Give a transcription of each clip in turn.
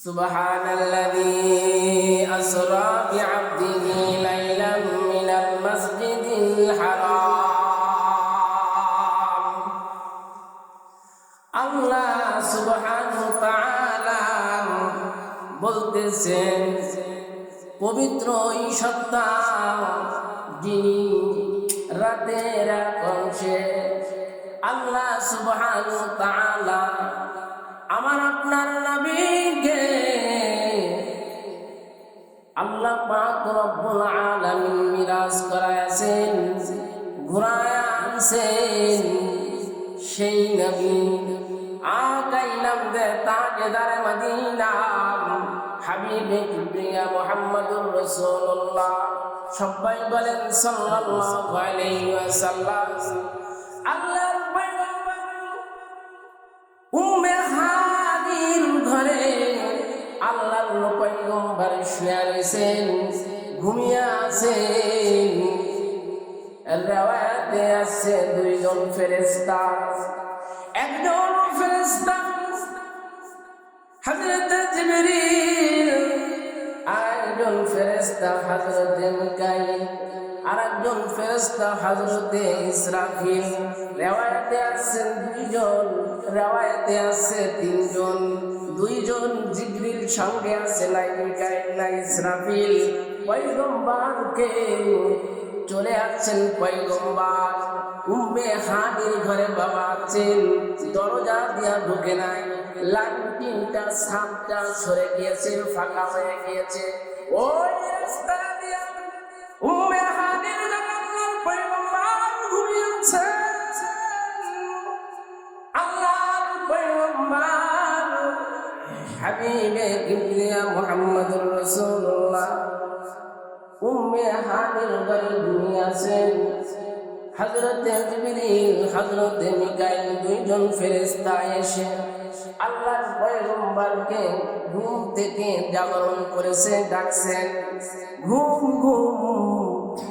সুবহানাল্লাযী আসরা বিআবদিহি লাইলাম মিনাল মাসজিদিল হারাম। আল্লাহ সুবহানাহু ওয়া তাআলা বলতেছেন, পবিত্র ওই সত্তা যিনি রাতের এক অংশে আল্লাহ সুবহানাহু ওয়া তাআলা আমার আপনার নবীকে আল্লাহ পাক রব্বুল আলামিন মিরাজ করায়াছেন, ঘুরায়া আনছেন। সেই নবী আকাইলাম দে তাজদার মদিনা হাবিবে কিবরিয়া মুহাম্মদুর রাসূলুল্লাহ। সবাই বলেন সাল্লাল্লাহু আলাইহি ওয়াসাল্লাম। আল্লাহর পয়গম্বর উম্মে হানির ঘরে আল্লাহর পয়গম্বর শুয়ে রয়েছেন, ঘুমিয়ে আছেন। রিওয়ায়াতে আছে দুইজন ফেরেশতা, একজন ফেরেশতা হযরত জিবরিল, আরেকজন ফেরেশতা হযরত মিকাইল, আরেকজন ফেরেশতা হযরত ইসরাফিল। রিওয়ায়াতে আছে দুইজন, রিওয়ায়াতে আছে তিনজন। দুইজন জিবরিল সঙ্গে আছে, নাই মিকাইল নাই ইসরাফিল। পয়গম্বরকে চলে আসছেন পয়গম্বর উম্মে হানির ঘরে বাবা আছেন, দরজা দিয়া ঢুকে নাই। লাইনটা সামটা সরে গিয়েছে, ফাঁকা হয়ে গিয়েছে। ওই রাস্তা দিয়া উম্মে হানির ঘরে আল্লাহর পয়গম্বর ঘুমিয়েছে। আল্লাহর পয়গম্বর হাবিবে কিবরিয়া মুহাম্মদুর রাসূলুল্লাহ উম্মে হানির ঘরে ঘুমিয়ে আছেন। হযরতে জিবরিল, হযরতে মিকাইল দুইজন ফেরেশতা এসে আল্লাহর পয়গম্বরকে ঘুম থেকে জাগরণ করেছে, ডাকছেন। ঘুম ঘুম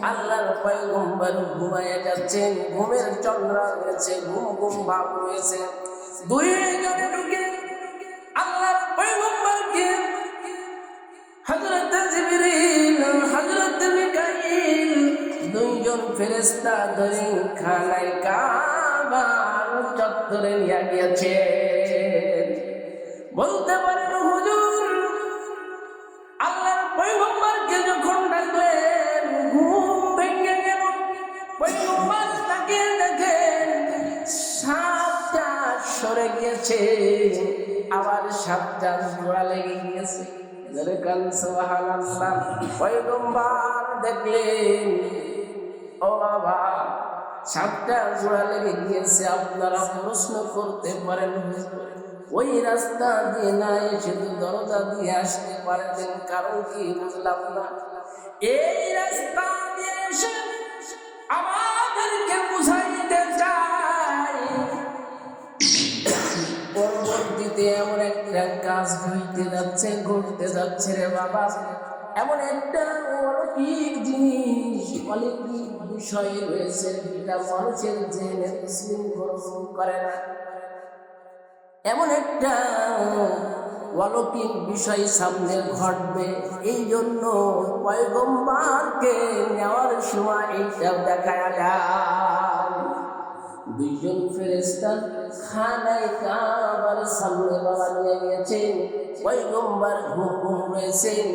আল্লাহর পয়গম্বর ঘুমায় যাচ্ছেন, ঘুমের চন্দ্রা রয়েছে, ঘুম ঘুম ভাব রয়েছে। দুইজনে ঢুকে আল্লাহর পয়গম্বরকে হযরতে জিবরিল, হযরতে মিকাইল দুইজন ফেরেশতা ধরে খানায় কাবার চত্বরে নিয়ে গিয়েছে। বলতে পারেন হুজুর, আল্লাহর পয়গম্বরকে যখন ডাকলেন ঘুম ভেঙে গেল। পয়গম্বর তাকে দেখেন সাপটা সরে গিয়েছে, আবার সাপটা জোড়া লেগে গিয়েছে। সুবহানাল্লাহ। পয়গম্বর দেখলেন, ও বাবা, সাপটা জোড়া লেগে গিয়েছে। আপনারা প্রশ্ন করতে পারেন, ওই রাস্তা দিয়ে না এসে তো দরজা দিয়ে আসতে পারতেন, কারণ কি বুঝলাম না। এই রাস্তা দিয়ে এসে আমাদেরকে বুঝাইতে চাই পরবর্তীতে এমন একটা কাজ হইতে যাচ্ছে, ঘটতে যাচ্ছে রে বাবা। এমন একটা অলৌকিক জিনিস, অলৌকিক বিষয় রয়েছে যেটা মানুষের জেনে মুসলিম গ্রহণ করে না। এমন একটা অলৌকিক বিষয় সামনে ঘটবে, এই জন্য পয়গম্বরকে নেওয়ার সময় এইটা দেখায় যায়। দুইজন ফেরেশতা খানায় কাবার সামনে বাবা নিয়ে গিয়েছেন। পয়গম্বর ঘুম ঘুম রয়েছেন,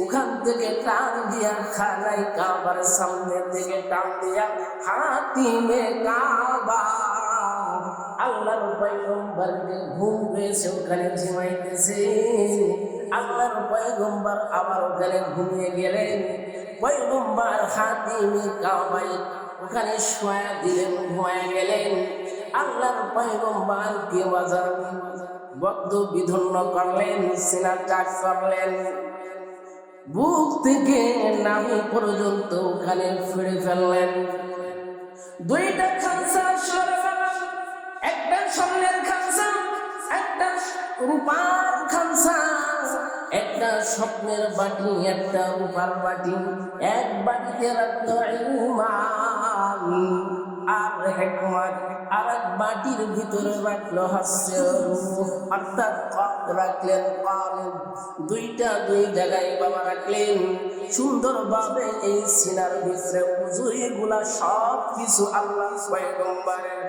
ওখান থেকে টান দিয়া খানায় কাবার সামনে থেকে টান দিয়া হাতিমে কাবা আল্লাহর পয়গম্বরকে ঘুম পেয়েছে, ওখানে ঝিমাইতেছে। আল্লাহর পয়গম্বর আবার ওখানে ঘুমিয়ে গেলেন। পয়গম্বর হাতিমে কাবায় ওখানে শোয়া দিলেন, ঘুমায় গেলেন। আল্লাহর পয়গম্বরকে বাজার বদ্ধ বিধন্য করলেন, সিনা চাক করলেন, বুক থেকে নাভি পর্যন্ত ওখানে ফিরে ফেললেন। দুইটা খানসা সরে গেলেন, একটা স্বর্ণের খানসা, একটা রূপার খানসা, একটা স্বপ্নের বাটি, একটা রূপার বাটি। এক বাটিতে রাখলো ঈমান, আর হিকমত আরেক বাটির ভিতরে রাখলো হচ্ছে রূহ, অর্থাৎ কপ রাখলেন, কলব দুইটা দুই জায়গায় বাবা রাখলেন সুন্দরভাবে। এই সিনার ভিতরে উজুইগুলা সব কিছু আল্লাহ পয়গম্বরের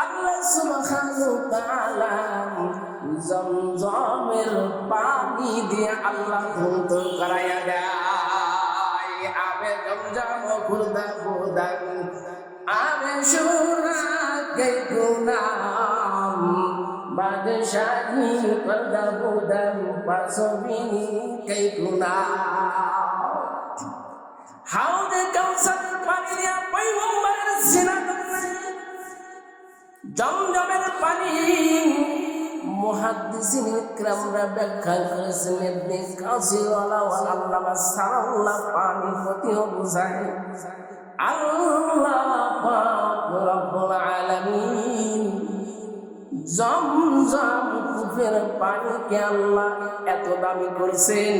আল্লাহ সুবহানাহু ওয়া তাআলা জমজমের পানি দিয়ে আল্লাহ ধৌত করাইয়া দেয়। আবে জমজম খুরদা খুরদান আবে সুরা কে গুনাম বাদশাহী করদা খুরদান পাসবিনী কে গুনাম। হাউদে কাউসার পানি দিয়া পয়গম্বরের সিনা জমজমের পানি মুহাদ্দিসিন ইকরামরা ব্যাখ্যা করেছেন ইবনে কাসির ওয়া আল্লামা সাল্লাহ পানি প্রতিও বুঝায় আল্লাহ পাক রব্বুল আলামিন জমজম কূপের পানিকে আল্লাহ এত দামি করেছেন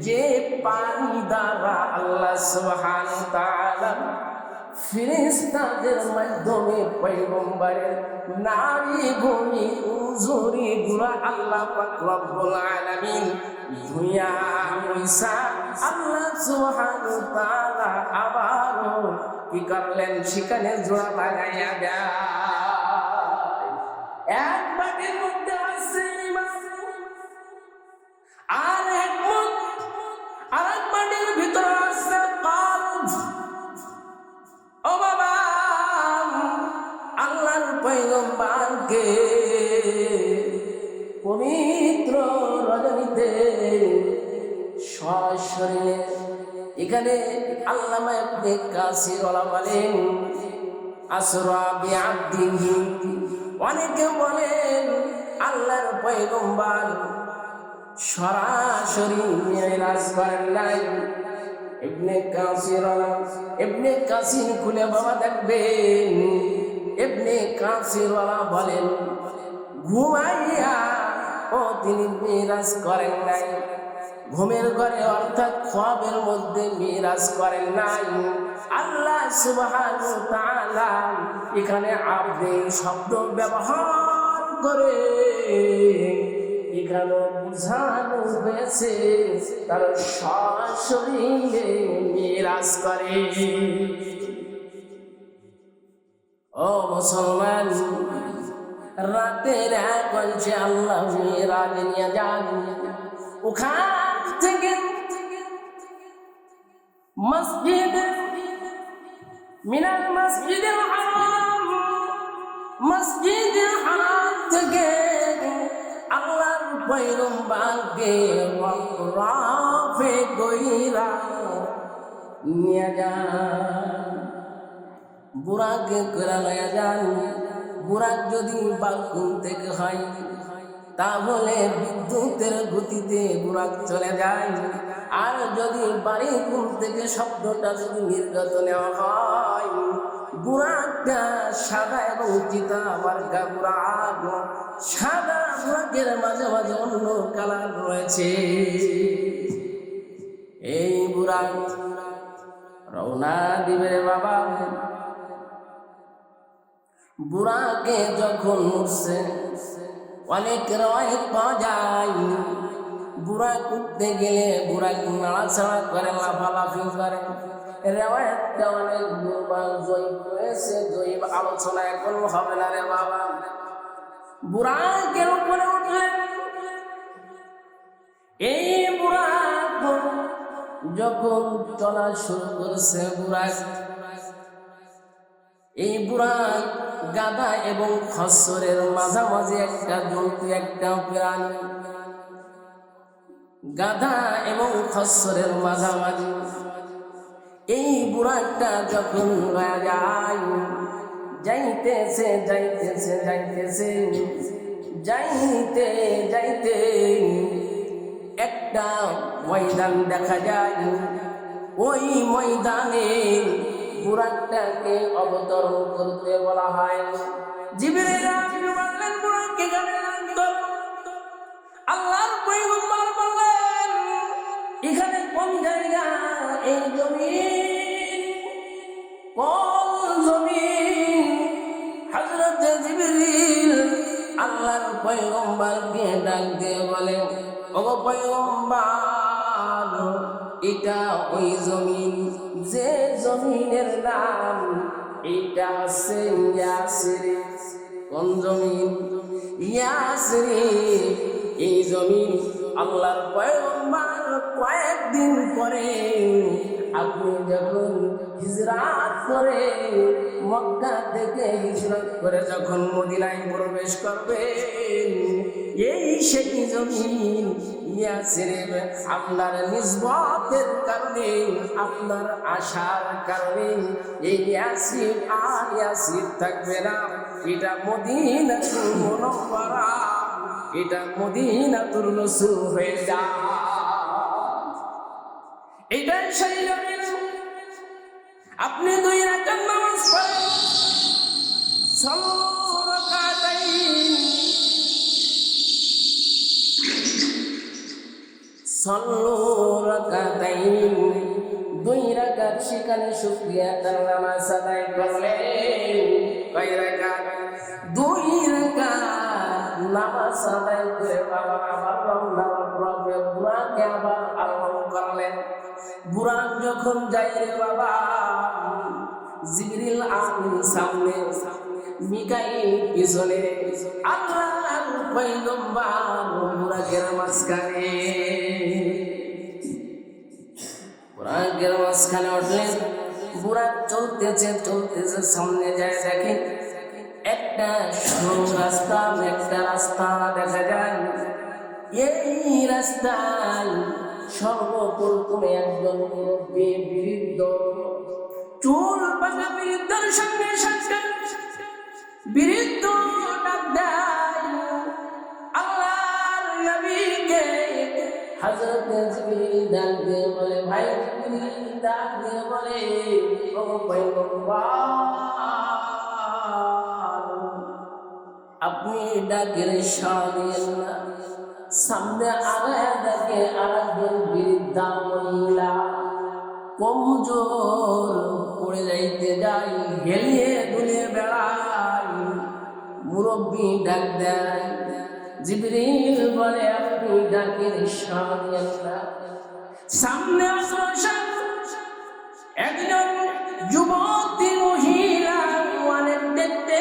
যে পানি দ্বারা আল্লাহ সুবহানাহু ওয়া তাআলা ফেরেশতাদের মাধ্যমে পয়গম্বরের নারী ভূমি উজুরি গুলা আল্লাহ পাক রব্বুল আলামিন ধুইয়া মুইসা আল্লাহ সুবহানাহু ওয়া তাআলা আবারও কি করলেন সেখানে জোড়া লাগাইয়া দেয়। এক বাটির মধ্যে আছে ঈমান আর হিকমত, আর এক বাটির ভিতরে আছে কলব। ও বাবা, আল্লাহর পয়গম্বরকে পবিত্র রজনীতে সশরীরে এখানে আল্লামা ইবনে কাসির বলেন আসরা বিআবদিহি, অনেকে বলেন আল্লাহর পয়গম্বর সরাসরি মিরাজ করেন নাই। ইবনে কাসির খুলে বাবা দেখবেন ইবনে কাসির বলেন ঘুমাইয়া ও তিনি মিরাজ করেন নাই, ঘুমের ঘরে অর্থাৎ খ্বাবের মধ্যে মিরাজ করেন নাই। আল্লাহ সুবহানাহু ওয়া তাআলা এখানে আবদে শব্দ ব্যবহার করে এখানে বুঝানো হয়েছে তার সশরীরে মিরাজ করে। ও মুসলমান, রাতের এক অংশে আল্লাহ মিরাজ নিয়ে যান। ওখান থেকে মসজিদ মিনাল মসজিদুল হারাম, মসজিদুল হারাম থেকে আল্লাহর পয়গম্বরকে রাফে কইরা নিয়ে যান, বুরাকে করে লয়ে যান। বুরাক যদি বালকুন থেকে হয় তাহলে বিদ্যুতের গতিতে বুরাক চলে যায়, আর যদি বাড়ি কুল থেকে শব্দটা যদি নির্গত নেওয়া হয় বুরাকটা সাদা এবং চিতা মার্কা বুরাক। সাদা বুরাকের মাঝে মাঝে অন্য কালার রয়েছে। এই বুরাক রওনা দিবে রে বাবা। বুরাকে যখন উঠছে অনেক রয়েক পাওয়া যায়, বুরাক উঠতে গেলে বুরাক নাড়াচাড়া করে, লাফালাফি করে। রেওয়ায়েতটা অনেক দুর্বল জয়ীব রয়েছে, জয়ীব আলোচনা এখন হবে না রে বাবা। বুরাকের উপরে উঠলেন। এই বুরাক যখন চলা শুরু করেছে, এই বুরাক গাধা এবং খচ্চরের মাঝামাঝি একটা জন্তু, একটা প্রাণী। গাধা এবং খচ্চরের মাঝামাঝি এই বুরাকটা যখন যায়, যাইতেছে যাইতেছে যাইতেছে যাইতে যাইতে একটা ময়দান দেখা যায়। ওই ময়দানে বুরাকটাকে অবতরণ করতে বলা হয়। জিবরিল আমিন বললেন বুরাককে গানে নাও। আল্লাহর পয়গম্বর বললেন এখানে কোন জায়গা? এই জমিন। কোন জমিন? আল্লাহর পয়গম্বরকে ডাক দিয়ে বলে, ওগো পয়গম্বর, এটা ওই জমিন যে জমিনের নাম এটা হচ্ছে ইয়াসরিব। কোন জমিন? ইয়াসরিব। এই জমিন আল্লাহর পয়গম্বর কয়েকদিন পরে আপনি যখন হিজরাত করে মক্কা থেকে হিজরত করে যখন মদিনায় প্রবেশ করবেন, এই সেই জমিন ইয়াসরিব আপনার নিসবতের কারণে, আপনার আশার কারণে এই ইয়াসরিব আর ইয়াসরিব থাকবে না, এটা মদিনাতুল মুনাওয়ারা, এটা মদিনাতুর রাসূল হয়ে যায়। এটাই সেই জমিন। আপনি 2 রাকাত নামাজ পড়েন, সাল্লু রাকাতাইন, 2 রাকাত সেখানে শুকরিয়ার নামাজ আদায় করলেন। কয় রাকাত? 2 রাকাত নামাজ আদায় করে বাবা আবার রওনা বুরাকে আবার আরোহণ করলেন। বুরাক যখন যায় রে বাবা, জিবরিল আমিন সামনে, মিকাইল পিছনে, আল্লাহর পয়গম্বর বুরাকের মাঝখানে। বুরাকের মাঝখানে উঠলেন। বুরাক চলতেছে, সামনে যায় দেখেন একটা সরু রাস্তা, একটা রাস্তা দেখা যায়। এই রাস্তায় সর্বপ্রথমে একজন মুরব্বী বৃদ্ধ, চুল পাকা বৃদ্ধর সঙ্গে সাক্ষাৎ। বৃদ্ধ ডাক দেয় আল্লাহর নবীকে। হযরত জিবরিল ডাক দিয়ে বলে, ভাই জিবরিল ডাক দিয়ে বলে, ও পয়গম্বর, আপনি ডাকের সাড়া দিলেন না। সামনে আগায় দেখে আরেকজন বৃদ্ধা মহিলা, কমজোর, পড়ে যাইতে যাই, হেলিয়ে দুলিয়ে বেড়ায়। মুরব্বী ডাক দেয়। জিবরিল বলে, আপনি ডাকের সাড়া দিলেন না। সামনে অগ্রসর একজন যুবতী মহিলা, অনেক দেখতে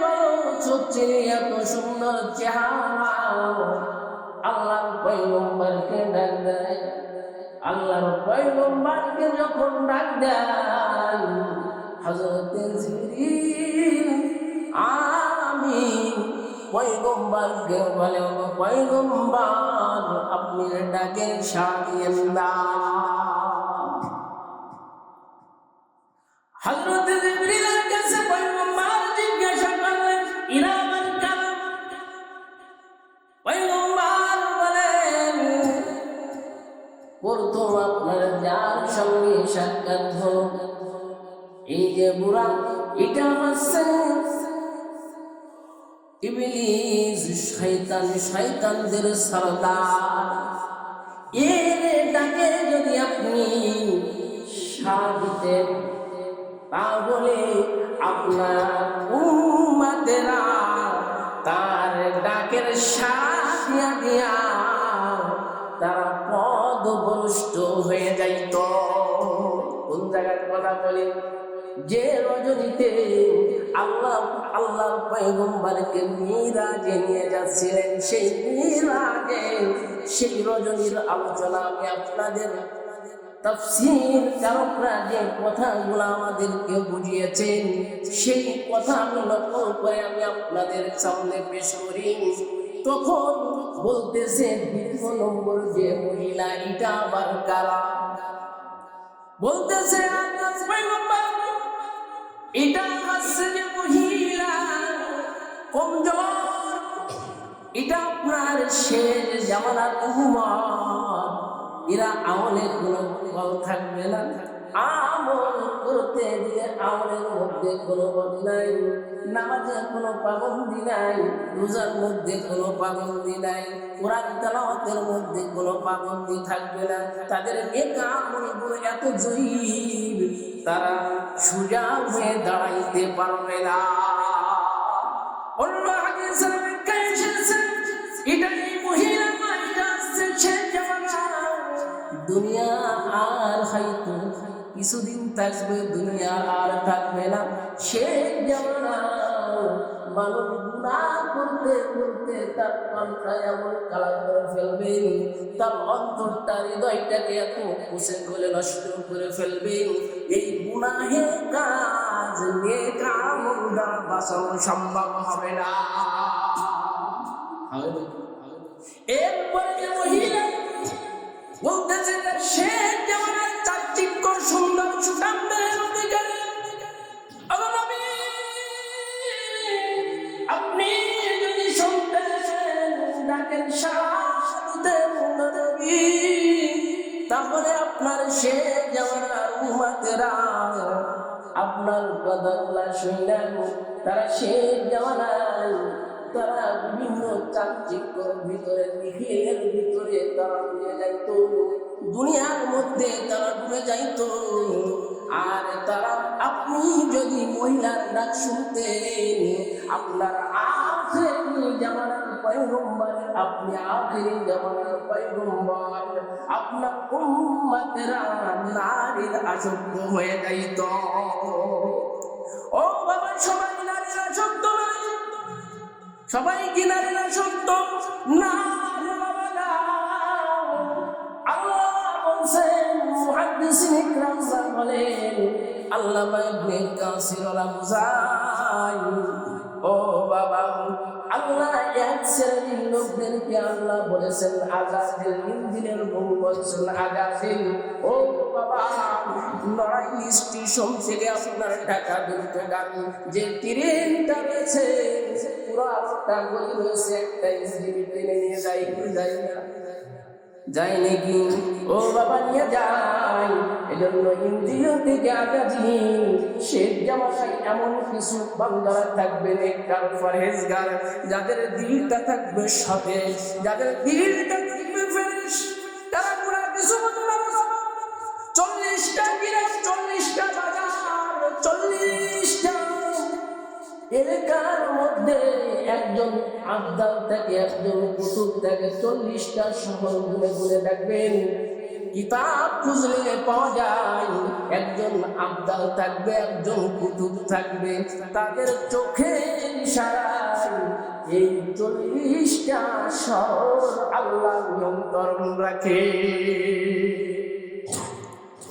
বড়, চোখে এত সুন্দর চেহারা। আল্লাহর পয়গম্বরকে ডাক দেয়। আল্লাহর পয়গম্বরকে যখন ডাক দেয়, হযরত জিবরিল আমিন পয়গম্বরকে বলে, ও পয়গম্বর, আপনি ডাকে সাড়া দিয়েন না। হযরত জিবরিলের কাছে পয়গম্বর জিজ্ঞাসা করলেন, ইরা মান কালাম? পয়গম্বর বলেন, প্রথম আপনার যার সঙ্গে সাক্ষাৎ হলো, এই যে বুরাক, এটা হচ্ছে ইবলিস, শয়তান, শয়তানদের সরদার। এর ডাকে যদি আপনি সাড়া দিতেন, তাহলে আপনার উম্মতেরা তার ডাকের সাড়া দিয়া তারা পদভ্রষ্ট হয়ে যাইত। কোন জায়গার কথা বলি? যে রজনীতে আল্লাহর পয়গম্বরকে মিরাজে নিয়ে যাচ্ছিলেন, সেই মিরাজে, সেই রজনীর আলোচনা আমি আপনাদের তাফসীর কারকরা যে কথাগুলো আমাদেরকে বুঝিয়েছেন, সেই কথা আমি নকল করে আমি আপনাদের সামনে পেশ করি। তখন বলতেছে, 2 নম্বর যে মহিলা, এটা আবার কারা? বলতেছে আল্লাহর পয়গম্বর, এটা হচ্ছে যে মহিলা কমজোর, এটা আপনার শেষ জামানার উম্মত। এরা আমলে কোনো ফল থাকবে না, আমল করতে গিয়ে আমলের মধ্যে কোনো বল নাই, নামাজে কোনো পাবন্দি নাই, রোজার মধ্যে কোনো পাবন্দি নাই, কোরআন তেলাওয়াতের মধ্যে কোনো পাবন্দি থাকবে না। তাদের নেক আমলগুলো এত জয়ীব, তারা সোজা হয়ে দাঁড়াইতে পারবে না। অন্য হাদিসের ব্যাখ্যায় দুনিয়া আর হয়তো কিছুদিন থাকবে, দুনিয়া আর থাকবে না। সে জামানা মানুষ গুনাহ করতে করতে তার প্রাণটা এমন কালা করে ফেলবে, তার অন্তরটা হৃদয়টাকে এত কুচে গলে নষ্ট করে ফেলবে, এই গুনাহের কাজ নেক আমল দ্বারা বাঁচানো সম্ভব হবে না। এরপরে যে মহিলা বলতেছে যে সে যেমন চাকচিক্য সুন্দর সুঠামদের অধিকারী, আপনি যদি শুনতেন ডাকেন তাহলে আপনার সে যেমন উম্মতেরা আপনার কথাগুলা শুনলেন, তারা সে যেমন তারা বিভিন্ন চাকচিক্যর ভিতরে নিখিলের ভিতরে তারা ডুবে যাইত, দুনিয়ার মধ্যে তারা ডুবে যাইত। আর তারা আপনি যদি মহিলার ডাক শুনতেন, আপনার আখেরি জামানার পয়গম্বর, আপনি আখেরি জামানার পয়গম্বর, আপনার উম্মতেরা নারীর আসক্ত হয়ে যাইত। ও বাবা, সবাই নারীর আসক্ত নয়, সবাই কি নারীর আসক্ত না? আল্লাহ বলছেন, মুহাদ্দিসিন ইকরাম বলেন, আল্লামা ইবনে কাসির বুঝায়, ও বাবা, আল্লাহ এক শ্রেণীর লোকদেরকে আল্লাহ বলেছেন আজাদিল, ইনজিলের বহু বচন আজাদিল। ও বাবা, নড়াই স্টেশন থেকে আপনার ঢাকা দুর্গান যে ট্রেনটা রয়েছে, পুরো আটটা গলি রয়েছে, একটা ইঞ্জিন টেনে নিয়ে যায় কি যায় না? যায় নাকি? ও বাবা, নিয়ে যায়। এজন্য ইন্দ্রিয় থেকে আগাজি শেখ জামানায় এমন কিছু বান্দারা থাকবে নেককার পরহেজগার, যাদের দিলটা থাকবে সতেজ, যাদের দিলটা থাকবে ফ্রেশ, তারা পুরো কিছু বলতে পারবে না। 40টা গ্রাম, 40টা বাজার, 40টা এলাকার মধ্যে একজন আবদাল থাকে, একজন কুতুব থাকে, 40টা শহর ঘুরে ঘুরে দেখবেন, কিতাব খুঁজলে পাওয়া যায় একজন আবদাল থাকবে, একজন কুতুব থাকবে, তাদের চোখে ইশারায় এই 40টা শহর আল্লাহ নিয়ন্ত্রণ রাখে।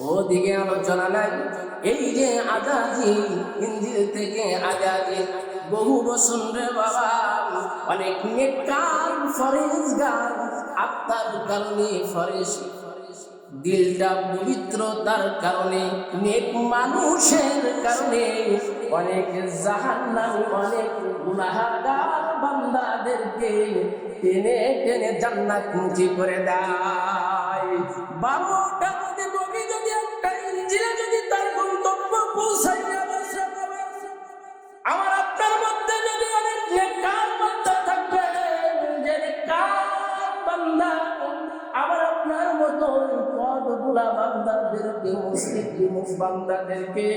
ওদিকে আলোচনা নাই। এই যে আজাদি, ইঞ্জিল থেকে আজাদি বহু বছর রে বাবা, অনেক নেককার ফরেজগার আত্মার কারণে, ফরেজ দিলটা পবিত্রতার কারণে, নেক মানুষের কারণে অনেক জাহান্নামী, অনেক গুনাহগার বান্দাদেরকে টেনে টেনে জান্নাত মুচি করে দেয়। 12টা নবী যদি একটা ইঞ্জিলে যদি তার গন্তব্য পৌঁছায় না, আমার আপনার মধ্যে যদি অনেক নেককার বান্দা থাকবে, যে নেককার বান্দা আমার আপনার মতো পদগুলা বান্দাদেরকে, মুসলিম বিমুখ বান্দাদেরকে,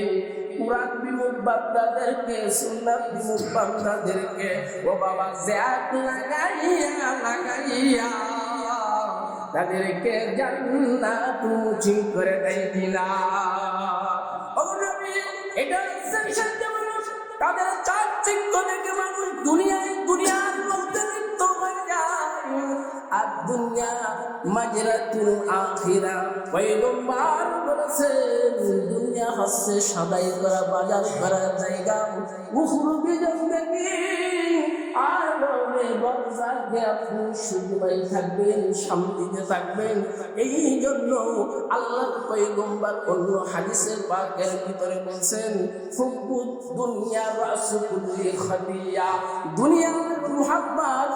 কুরআন বিমুখ বান্দাদেরকে, সুন্নাত বিমুখ বান্দাদেরকে ও বাবা জ্যাক লাগাইয়া লাগাইয়া তাদেরকে জান্নাত মুচি করে দেয় কিনা? ও নবী, এটা সেকশন মানুষ, তাদের চাকচিক্য দেখে মানুষ দুনিয়ার মধ্যে লিপ্ত হয়ে যায়। আর দুনিয়া মাজরাতুল আখিরা, পয়গম্বর বলেছেন দুনিয়া হচ্ছে সদাই করা, বাজার করার জায়গা। উখরুবি জিন্দেগি, আর বরজাকে আপনি সুখময় থাকবেন, শান্তিতে থাকবেন। এই জন্য আল্লাহর পয়গম্বর অন্য হাদিসের পাকের ভিতরে বলছেন, হুব্বুদ দুনিয়া রাসু কুল্লি খাতিয়া, দুনিয়ার মুহাব্বত,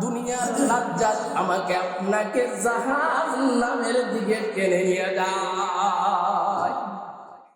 দুনিয়ার লাজ্জাত আমাকে আপনাকে জাহান্নামের দিকে টেনে নিয়ে যায়।